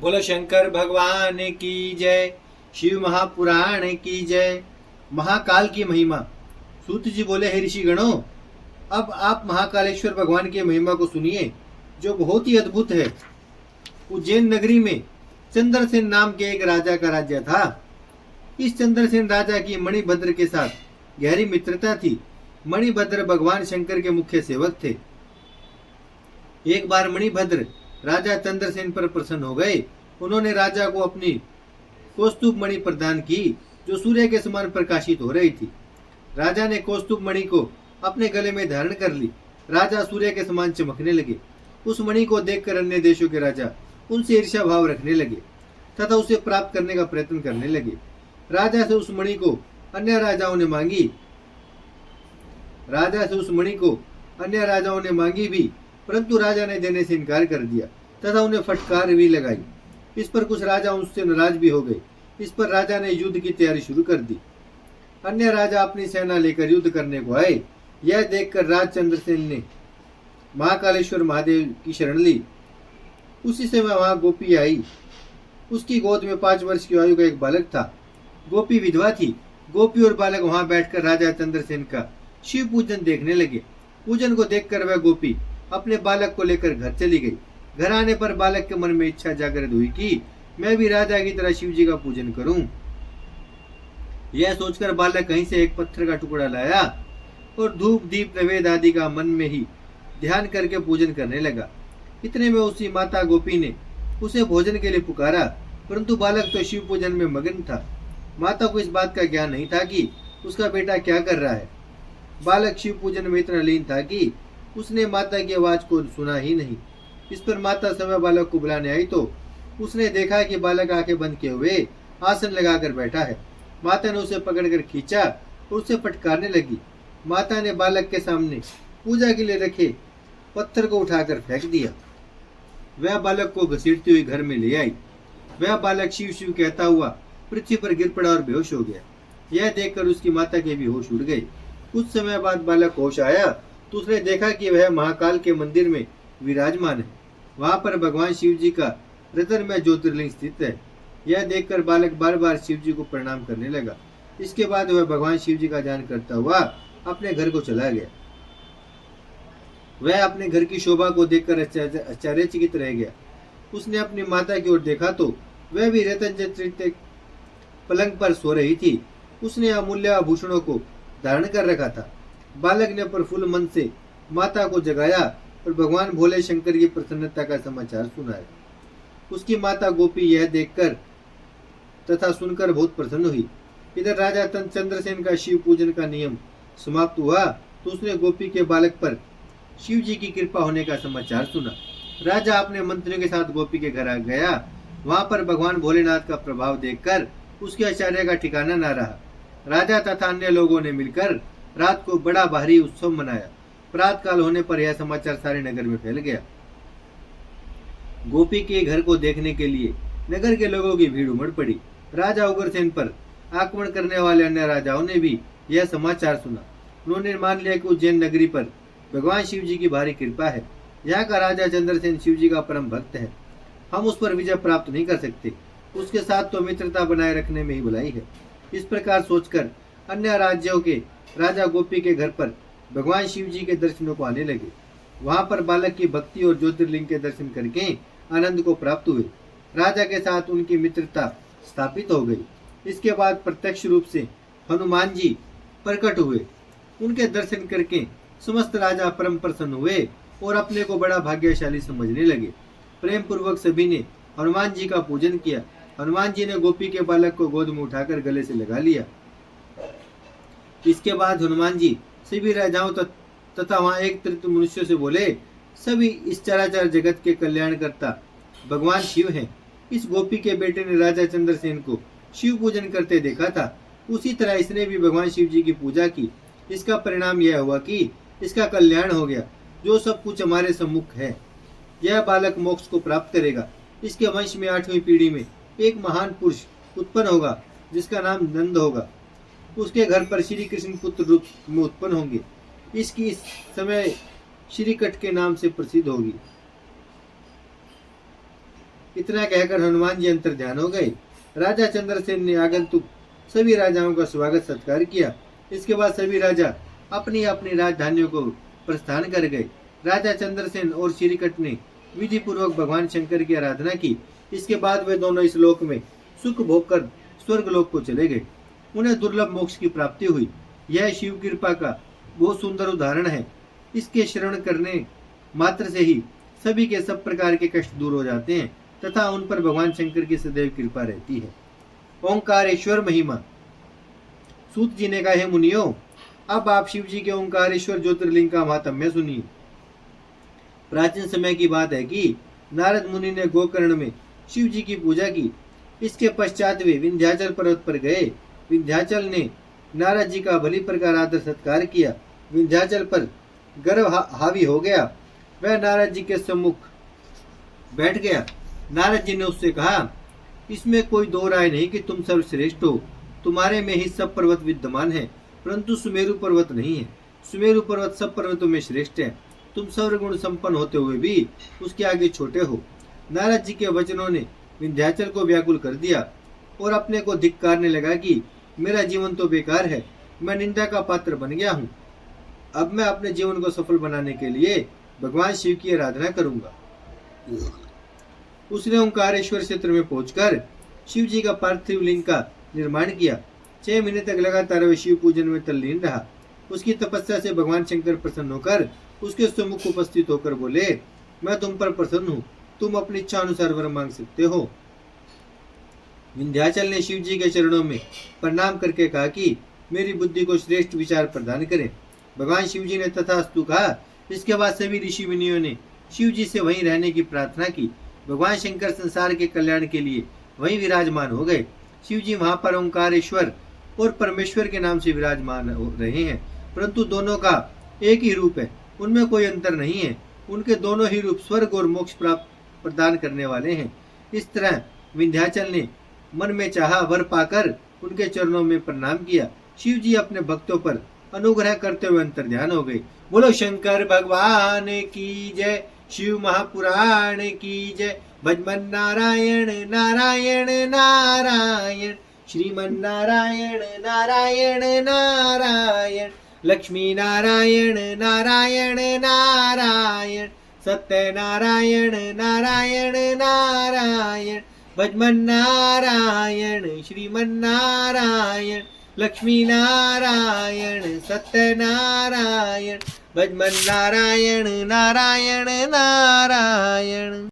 बोलो शंकर भगवान की जय। शिव महापुराण की जय। महाकाल की महिमा। सूत जी बोले, हे ऋषि गणों, अब आप महाकालेश्वर भगवान की महिमा को सुनिए, जो बहुत ही अद्भुत है। उज्जैन नगरी में चंद्रसेन नाम के एक राजा का राज्य था। इस चंद्रसेन राजा की मणिभद्र के साथ गहरी मित्रता थी। मणिभद्र भगवान शंकर के मुख्य सेवक थे। एक बार मणिभद्र राजा चंद्रसेन पर प्रसन्न हो गए। उन्होंने राजा को अपनी कौस्तुभ मणि प्रदान की, जो सूर्य के समान प्रकाशित हो रही थी। राजा ने कौस्तुभ मणि को अपने गले में धारण कर ली। राजा सूर्य के समान चमकने लगे। उस मणि को देखकर अन्य देशों के राजा उनसे ईर्ष्या भाव रखने लगे तथा उसे प्राप्त करने का प्रयत्न करने लगे। राजा से उस मणि को अन्य राजाओं ने मांगी भी, परंतु राजा ने देने से इनकार कर दिया तथा उन्हें फटकार भी लगाई। इस पर कुछ राजा उनसे नाराज भी हो गए। इस पर राजा ने युद्ध की तैयारी शुरू कर दी। अन्य राजा अपनी सेना लेकर युद्ध करने को आए। यह देखकर राज चंद्रसेन ने महाकालेश्वर महादेव की शरण ली। उसी समय वहां गोपी आई। उसकी गोद में 5 वर्ष की आयु का एक बालक था। गोपी विधवा थी। गोपी और बालक वहां बैठकर राजा चंद्रसेन का शिव पूजन देखने लगे। पूजन को देखकर वह गोपी अपने बालक को लेकर घर चली गई। घर आने पर बालक के मन में इच्छा जागृत हुई कि मैं भी राजा की तरह शिव जी का पूजन करूं। यह सोचकर बालक कहीं से एक पत्थर का टुकड़ा लाया और धूप दीप नैवेद्य आदि का मन में ही ध्यान करके पूजन करने लगा। इतने में उसकी माता गोपी ने उसे भोजन के लिए पुकारा, परंतु बालक तो शिव पूजन में मगन था। माता को इस बात का ज्ञान नहीं था कि उसका बेटा क्या कर रहा है। बालक शिव पूजन में इतना लीन था कि उसने माता की आवाज को सुना ही नहीं। इस पर माता समय बालक को बुलाने आई तो उसने देखा कि बालक आंखें बंद किए हुए आसन लगाकर बैठा है। माता ने उसे पकड़कर खींचा और उसे फटकारने लगी। माता ने बालक के सामने पूजा के लिए रखे पत्थर को उठाकर फेंक दिया। वह बालक को घसीटती हुई घर में ले आई। वह बालक शिव शिव कहता हुआ पृथ्वी पर गिर पड़ा और बेहोश हो गया। यह देखकर उसकी माता के भी होश उड़ गए। कुछ समय बाद बालक होश आया तो उसने देखा कि वह महाकाल के मंदिर में विराजमान है। वहां पर भगवान शिव जी का रत्नमय ज्योतिर्लिंग स्थित है। यह देखकर बालक बार बार शिव जी को प्रणाम करने लगा। इसके बाद वह भगवान शिव जी का ध्यान करता हुआ अपने घर को चला गया। वह अपने घर की शोभा को देखकर आश्चर्यचकित रह गया। उसने अपनी माता की ओर देखा तो वह भी रत्न पलंग पर सो रही थी। उसने अमूल्य आभूषणों को धारण कर रखा था। बालक ने प्रफुल्ल मन से माता को जगाया और भगवान भोले शंकर की प्रसन्नता का समाचार सुनाया। उसकी माता गोपी यह देखकर तथा सुनकर बहुत प्रसन्न हुई। इधर राजा चंद्रसेन का शिव पूजन का नियम समाप्त हुआ तो उसने गोपी के बालक पर शिव जी की कृपा होने का समाचार सुना। राजा अपने मंत्रियों के साथ गोपी के घर आ गया। वहां पर भगवान भोलेनाथ का प्रभाव देखकर उसके आश्चर्य का ठिकाना न रहा। राजा तथा अन्य लोगों ने मिलकर रात को बड़ा भारी उत्सव मनाया। प्रातः काल होने पर यह समाचार सारे नगर में फैल गया। गोपी के घर को देखने के लिए नगर के लोगों की भीड़ उमड़ पड़ी। राजा उग्रसेन पर आक्रमण करने वाले अन्य राजाओं ने भी यह समाचार सुना। उन्होंने मान लिया कि उज्जैन नगरी पर भगवान शिव जी की भारी कृपा है। यहाँ का राजा चंद्रसेन शिव जी का परम भक्त है। हम उस पर विजय प्राप्त नहीं कर सकते। उसके साथ तो मित्रता बनाए रखने में ही भलाई है। इस प्रकार सोचकर अन्य राज्यों के राजा गोपी के घर पर भगवान शिव जी के दर्शनों को आने लगे। वहां पर बालक की भक्ति और ज्योतिर्लिंग के दर्शन करके आनंद को प्राप्त हुए। राजा के साथ उनकी मित्रता स्थापित हो गई। इसके बाद प्रत्यक्ष रूप से हनुमान जी प्रकट हुए। उनके दर्शन करके समस्त राजा परम प्रसन्न हुए और अपने को बड़ा भाग्यशाली समझने लगे। प्रेम पूर्वक सभी ने हनुमान जी का पूजन किया। हनुमान जी ने गोपी के बालक को गोद में उठाकर गले से लगा लिया। इसके बाद हनुमान जी सभी राजाओं तथा वहां एक तृतीय मनुष्य से बोले, सभी इस चराचर जगत के कल्याणकर्ता भगवान शिव हैं। इस गोपी के बेटे ने राजा चंद्रसेन को शिव पूजन करते देखा था। उसी तरह इसने भी भगवान शिव जी की पूजा की। इसका परिणाम यह हुआ कि इसका कल्याण हो गया। जो सब कुछ हमारे सम्मुख है, यह बालक मोक्ष को प्राप्त करेगा। इसके वंश में 8वीं पीढ़ी में एक महान पुरुष उत्पन्न होगा जिसका नाम नंद होगा। उसके घर पर श्री कृष्ण पुत्र रूप में उत्पन्न होंगे। इसकी इस समय श्रीकट के नाम से प्रसिद्ध होगी। इतना कहकर हनुमान जी अंतर ध्यान हो गए। राजा चंद्रसेन ने आगंतुक सभी राजाओं का स्वागत सत्कार किया। इसके बाद सभी राजा अपनी अपनी राजधानियों को प्रस्थान कर गए। राजा चंद्रसेन और श्रीकट ने विधि पूर्वक भगवान शंकर की आराधना की। इसके बाद वे दोनों इस लोक में सुख भोग कर स्वर्ग लोक को चले गए। उन्हें दुर्लभ मोक्ष की प्राप्ति हुई। यह शिव कृपा का बहुत सुंदर उदाहरण है। इसके शरण करने मात्र से ही सभी के सब प्रकार के कष्ट दूर हो जाते हैं तथा उन पर भगवान शंकर की सदैव कृपा रहती है। ओंकारेश्वर महिमा। सूत जी ने कहा, हे मुनियों, अब आप शिव जी के ओंकारेश्वर ज्योतिर्लिंग का महात्म्य सुनिए। प्राचीन समय की बात है कि नारद मुनि ने गोकर्ण में शिव जी की पूजा की। इसके पश्चात वे विंध्याचल पर्वत पर गए। विंध्याचल ने नारद जी का भली प्रकार आदर सत्कार किया। विंध्याचल पर गर्व हावी हो गया। वह नारद जी के सम्मुख बैठ गया। नारद जी ने उससे कहा, इसमें कोई दो राय नहीं कि तुम सर्वश्रेष्ठ हो। तुम्हारे में ही सब पर्वत विद्यमान है, परंतु सुमेरु पर्वत नहीं है। सुमेरु पर्वत सब पर्वतों में श्रेष्ठ है। तुम सर्वगुण संपन्न होते हुए भी उसके आगे छोटे हो। नारद जी के वचनों ने विंध्याचल को व्याकुल कर दिया और अपने को धिक्कारने लगा कि मेरा जीवन तो बेकार है, मैं निंदा का पात्र बन गया हूँ। अब मैं अपने जीवन को सफल बनाने के लिए भगवान शिव की आराधना करूंगा। उसने ओंकारेश्वर क्षेत्र में पहुंचकर शिव जी का पार्थिव लिंग का निर्माण किया। 6 महीने तक लगातार वह शिव पूजन में तल्लीन रहा। उसकी तपस्या से भगवान शंकर प्रसन्न होकर उसके सम्मुख उपस्थित होकर बोले, मैं तुम पर प्रसन्न हूँ, तुम अपनी इच्छा अनुसार वर मांग सकते हो। विंध्याचल ने शिव जी के चरणों में प्रणाम करके कहा कि मेरी बुद्धि को श्रेष्ठ विचार प्रदान करें। भगवान शिव जी ने तथास्तु कहा। इसके बाद सभी ऋषि मुनियों ने शिव जी से वहीं रहने की प्रार्थना की। भगवान शंकर संसार के कल्याण के लिए वहीं विराजमान हो गए। शिव जी वहां पर ओंकारेश्वर और परमेश्वर के नाम से विराजमान हो रहे हैं, परंतु दोनों का एक ही रूप है, उनमें कोई अंतर नहीं है। उनके दोनों ही रूप स्वर्ग और मोक्ष प्राप्त प्रदान करने वाले हैं। इस तरह विंध्याचल ने मन में चाहा वर पाकर उनके चरणों में प्रणाम किया। शिव जी अपने भक्तों पर अनुग्रह करते हुए अंतर ध्यान हो गए। बोलो शंकर भगवान की जय, शिव महापुराण की जय। भजमन नारायण नारायण नारायण, श्रीमन नारायण नारायण नारायण, लक्ष्मी नारायण नारायण नारायण, सत्य नारायण नारायण नारायण। भजमन नारायण श्रीमन नारायण, लक्ष्मी नारायण सत्य नारायण। भजमन नारायण नारायण नारायण।